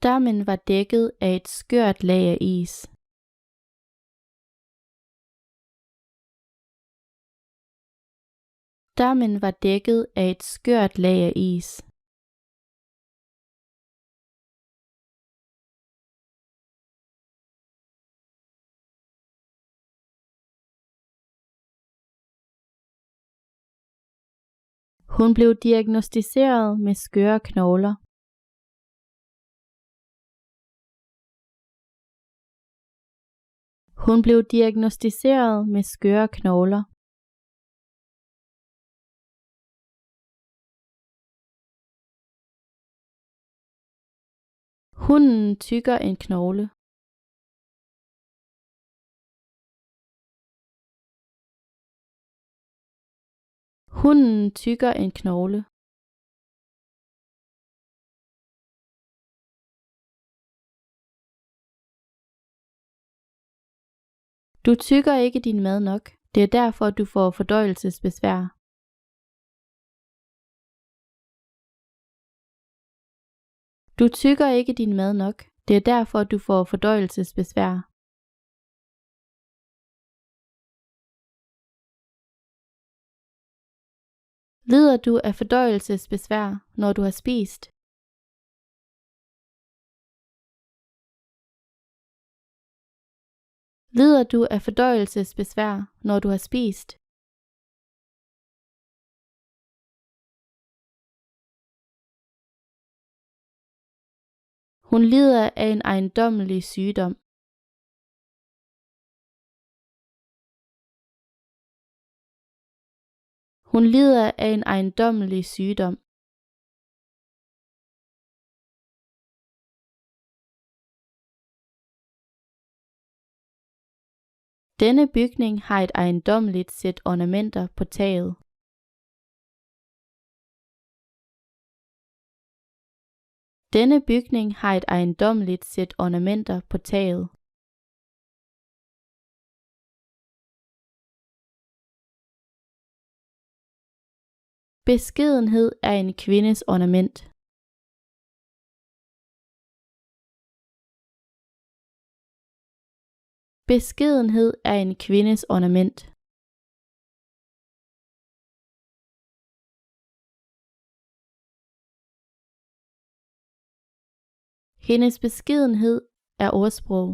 Dammen var dækket af et skørt lag af is. Dammen var dækket af et skørt lag af is. Hun blev diagnosticeret med skøre knogler. Hun blev diagnosticeret med skøre knogler. Hunden tygger en knogle. Hunden tygger en knogle. Du tygger ikke din mad nok. Det er derfor, du får fordøjelsesbesvær. Du tygger ikke din mad nok. Det er derfor, du får fordøjelsesbesvær. Lider du af fordøjelsesbesvær, når du har spist? Lider du af fordøjelsesbesvær, når du har spist? Hun lider af en ejendommelig sygdom. Hun lider af en ejendommelig sygdom. Denne bygning har et ejendommeligt sæt ornamenter på taget. Denne bygning har et ejendommeligt sæt ornamenter på taget. Beskedenhed er en kvindes ornament. Beskedenhed er en kvindes ornament. Hendes beskedenhed er ordsprog.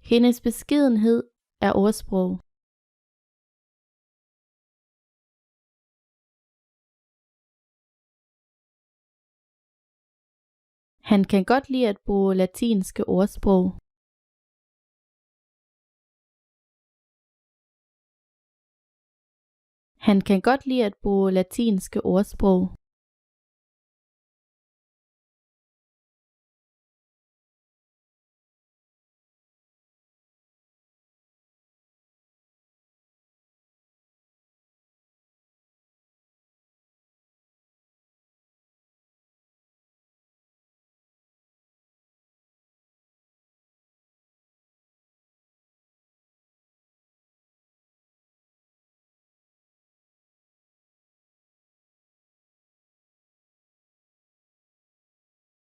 Hendes beskedenhed er ordsprog. Han kan godt lide at bruge latinske ordsprog. Han kan godt lide at bruge latinske ordsprog.